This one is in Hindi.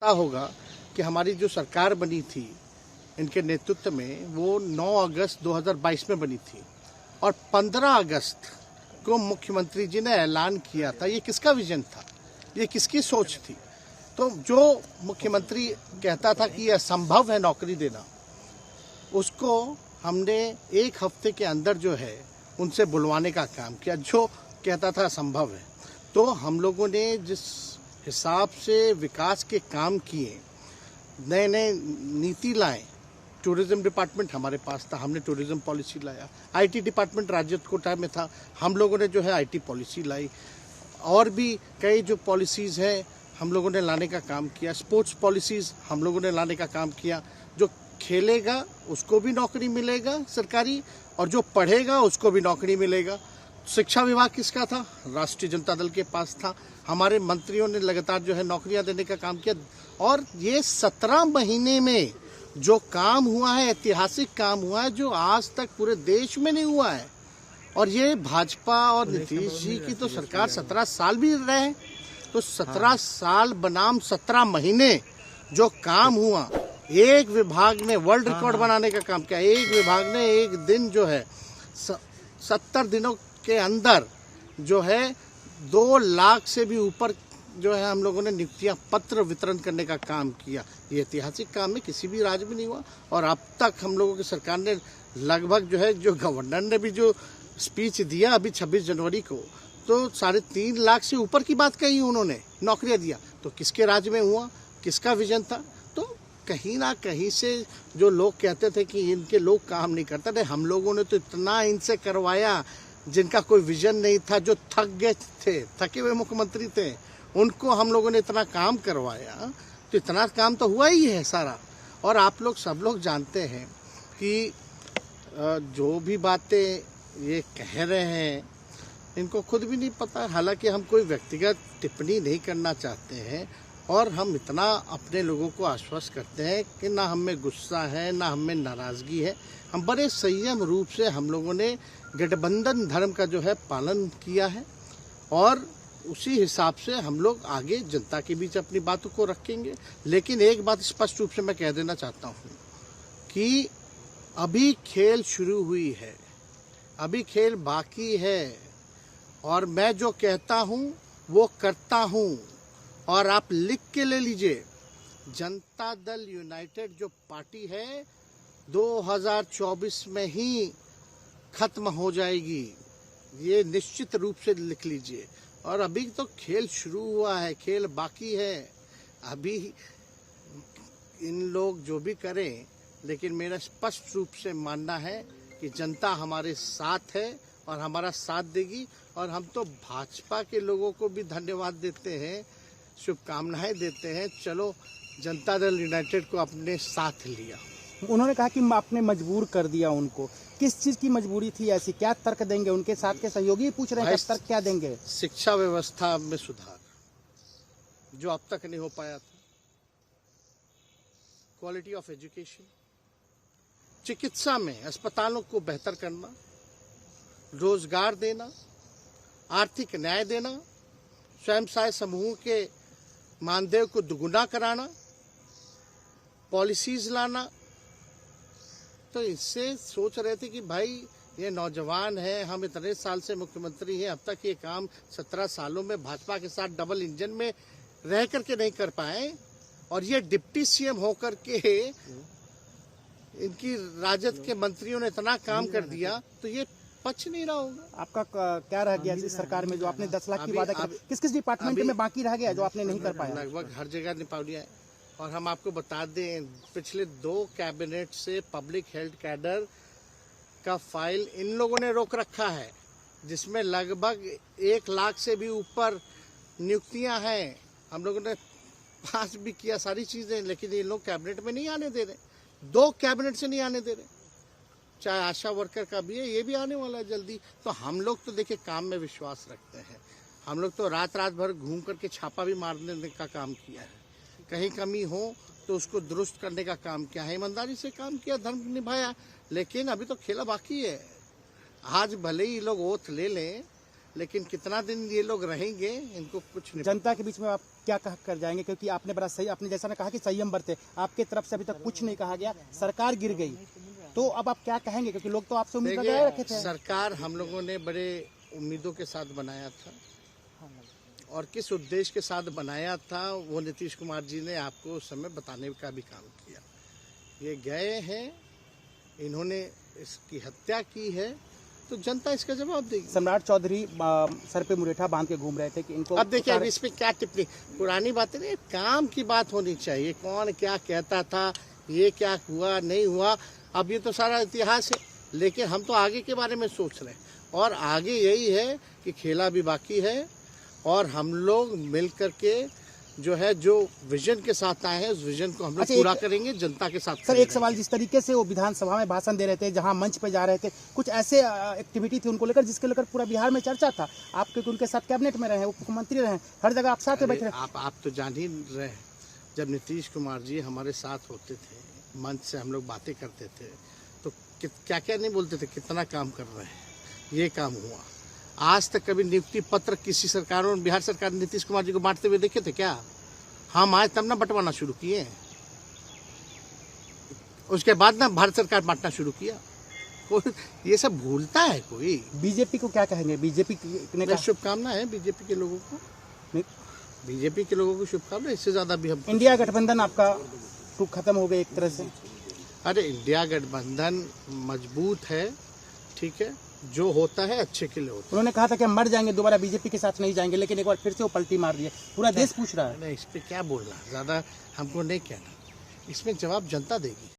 पता होगा कि हमारी जो सरकार बनी थी इनके नेतृत्व में वो 9 अगस्त 2022 में बनी थी और 15 अगस्त को मुख्यमंत्री जी ने ऐलान किया था। ये किसका विजन था, ये किसकी सोच थी? तो जो मुख्यमंत्री कहता था कि यह असंभव है नौकरी देना, उसको हमने एक हफ्ते के अंदर जो है उनसे बुलवाने का काम किया। जो कहता था असंभव है, तो हम लोगों ने जिस हिसाब से विकास के काम किए, नए नए नीति लाए, टूरिज्म डिपार्टमेंट हमारे पास था, हमने टूरिज्म पॉलिसी लाया। आईटी डिपार्टमेंट राज्य कोटा में था, हम लोगों ने जो है आईटी पॉलिसी लाई। और भी कई जो पॉलिसीज़ हैं हम लोगों ने लाने का काम किया। स्पोर्ट्स पॉलिसीज़ हम लोगों ने लाने का काम किया। जो खेलेगा उसको भी नौकरी मिलेगा सरकारी, और जो पढ़ेगा उसको भी नौकरी मिलेगा। शिक्षा विभाग किसका था? राष्ट्रीय जनता दल के पास था। हमारे मंत्रियों ने लगातार जो है नौकरियां देने का काम किया। और ये 17 महीने में जो काम हुआ है, ऐतिहासिक काम हुआ है, जो आज तक पूरे देश में नहीं हुआ है। और ये भाजपा और नीतीश जी की तो सरकार 17 साल भी रहे, तो 17 साल बनाम 17 महीने जो काम हुआ, एक विभाग ने वर्ल्ड रिकॉर्ड बनाने का काम किया। एक विभाग ने एक दिन जो है 70 दिनों के अंदर जो है 2 लाख से भी ऊपर जो है हम लोगों ने नियुक्तियां पत्र वितरण करने का काम किया। ये ऐतिहासिक काम है, किसी भी राज्य में नहीं हुआ। और अब तक हम लोगों की सरकार ने लगभग जो है, जो गवर्नर ने भी जो स्पीच दिया अभी 26 जनवरी को, तो 3.5 लाख से ऊपर की बात कही उन्होंने, नौकरियां दिया। तो किसके राज्य में हुआ, किसका विजन था? तो कहीं ना कहीं से जो लोग कहते थे कि इनके लोग काम नहीं करते थे, हम लोगों ने तो इतना इनसे करवाया जिनका कोई विजन नहीं था, जो थक गए थे, थके हुए मुख्यमंत्री थे, उनको हम लोगों ने इतना काम करवाया। तो इतना काम तो हुआ ही है सारा। और आप लोग सब लोग जानते हैं कि जो भी बातें ये कह रहे हैं इनको खुद भी नहीं पता। हालांकि हम कोई व्यक्तिगत टिप्पणी नहीं करना चाहते हैं, और हम इतना अपने लोगों को आश्वस्त करते हैं कि ना हमें गुस्सा है, ना हमें नाराज़गी है। हम बड़े संयम रूप से हम लोगों ने गठबंधन धर्म का जो है पालन किया है, और उसी हिसाब से हम लोग आगे जनता के बीच अपनी बातों को रखेंगे। लेकिन एक बात स्पष्ट रूप से मैं कह देना चाहता हूँ कि अभी खेल शुरू हुई है, अभी खेल बाकी है, और मैं जो कहता हूँ वो करता हूँ। और आप लिख के ले लीजिए, जनता दल यूनाइटेड जो पार्टी है 2024 में ही खत्म हो जाएगी, ये निश्चित रूप से लिख लीजिए। और अभी तो खेल शुरू हुआ है, खेल बाकी है। अभी इन लोग जो भी करें, लेकिन मेरा स्पष्ट रूप से मानना है कि जनता हमारे साथ है और हमारा साथ देगी। और हम तो भाजपा के लोगों को भी धन्यवाद देते हैं, शुभकामनाएं देते हैं। चलो, जनता दल यूनाइटेड को अपने साथ लिया। उन्होंने कहा कि आपने मजबूर कर दिया उनको। किस चीज की मजबूरी थी ऐसी? क्या तर्क देंगे? उनके साथ के सहयोगी पूछ रहे हैं, तर्क क्या देंगे? शिक्षा व्यवस्था में सुधार जो अब तक नहीं हो पाया था, क्वालिटी ऑफ एजुकेशन, चिकित्सा में अस्पतालों को बेहतर करना, रोजगार देना, आर्थिक न्याय देना, स्वयं सहायता समूह के मानदेय को दुगुना कराना, पॉलिसीज लाना। तो इससे सोच रहे थे कि भाई ये नौजवान है, हम इतने साल से मुख्यमंत्री हैं, अब तक ये काम 17 सालों में भाजपा के साथ डबल इंजन में रह करके नहीं कर पाए, और ये डिप्टी सीएम होकर के इनकी राजद के मंत्रियों ने इतना काम कर दिया, तो ये पच नहीं रहा होगा। आपका क्या रह गया इस सरकार में? जो आपने 10 लाख की वादा किया, किस किस डिपार्टमेंट में बाकी रह गया जो आपने नहीं कर पाया? लगभग हर जगह निपा दिया है। और हम आपको बता दें, पिछले 2 कैबिनेट से पब्लिक हेल्थ कैडर का फाइल इन लोगों ने रोक रखा है, जिसमें लगभग 1 लाख से भी ऊपर नियुक्तियां हैं। हम लोगों ने पास भी किया सारी चीजें, लेकिन ये लोग कैबिनेट में नहीं आने दे रहे। 2 कैबिनेट से नहीं आने दे रहे। चाहे आशा वर्कर का भी है, ये भी आने वाला है जल्दी। तो हम लोग तो देखिए काम में विश्वास रखते हैं। हम लोग तो रात भर घूम करके छापा भी मारने का काम किया है। कहीं कमी हो तो उसको दुरुस्त करने का काम किया है, ईमानदारी से काम किया, धर्म निभाया। लेकिन अभी तो खेला बाकी है। आज भले ही लोग ओथ ले लें, लेकिन कितना दिन ये लोग रहेंगे, इनको कुछ नहीं। जनता के बीच में आप क्या कह कर जाएंगे? क्योंकि आपने बड़ा सही, आपने जैसा ने कहा कि संयम बरते, आपके तरफ से अभी तक कुछ नहीं कहा गया, सरकार गिर गई, तो अब आप क्या कहेंगे? क्योंकि लोग तो आपसे उम्मीद लगाए रखे थे। सरकार हम लोगों ने बड़े उम्मीदों के साथ बनाया था, और किस उद्देश्य के साथ बनाया था वो नीतीश कुमार जी ने आपको उस समय बताने का भी काम किया। ये गए हैं, इन्होंने इसकी हत्या की है, तो जनता इसका जवाब देगी। सम्राट चौधरी सर पे मुरेठा बांध के घूम रहे थे कि इनको अब देखिए, अब इस पे क्या टिप्पणी, पुरानी बातें नहीं, काम की बात होनी चाहिए। कौन क्या कहता था, ये क्या हुआ नहीं हुआ, अब ये तो सारा इतिहास है, लेकिन हम तो आगे के बारे में सोच रहे हैं, और आगे यही है कि खेला भी बाकी है, और हम लोग मिल करके जो है, जो विजन के साथ आए हैं, उस विजन को हम लोग पूरा करेंगे, जनता के साथ। सर, एक सवाल, जिस तरीके से वो विधानसभा में भाषण दे रहे थे, जहां मंच पे जा रहे थे, कुछ ऐसे एक्टिविटी थी उनको लेकर जिसके लेकर पूरा बिहार में चर्चा था। आप क्योंकि उनके साथ कैबिनेट में रहे, उप मुख्यमंत्री रहे, हर जगह आप साथ में बैठे। आप तो जान ही रहे हैं, जब नीतीश कुमार जी हमारे साथ होते थे, मंच से हम लोग बातें करते थे, तो क्या क्या नहीं बोलते थे, कितना काम कर रहे हैं, ये काम हुआ। आज तक कभी नियुक्ति पत्र किसी सरकारों, बिहार सरकार ने नीतीश कुमार जी को बांटते हुए देखे थे क्या? हम आज तब ना बंटवाना शुरू किए, उसके बाद ना भारत सरकार बांटना शुरू किया। कोई ये सब भूलता है कोई? बीजेपी को क्या कहेंगे? बीजेपी ने शुभकामना है बीजेपी के लोगों को, बीजेपी के लोगों को शुभकामना। इससे ज्यादा भी हम, इंडिया गठबंधन आपका टूक खत्म हो गया एक तरह से। अरे इंडिया गठबंधन मजबूत है, ठीक है, जो होता है अच्छे के लिए होता है। उन्होंने कहा था कि हम मर जाएंगे, दोबारा बीजेपी के साथ नहीं जाएंगे, लेकिन एक बार फिर से वो पलटी मार दिए। पूरा देश पूछ रहा है। नहीं, इस पे क्या बोलना, ज्यादा हमको नहीं कहना, इसमें जवाब जनता देगी।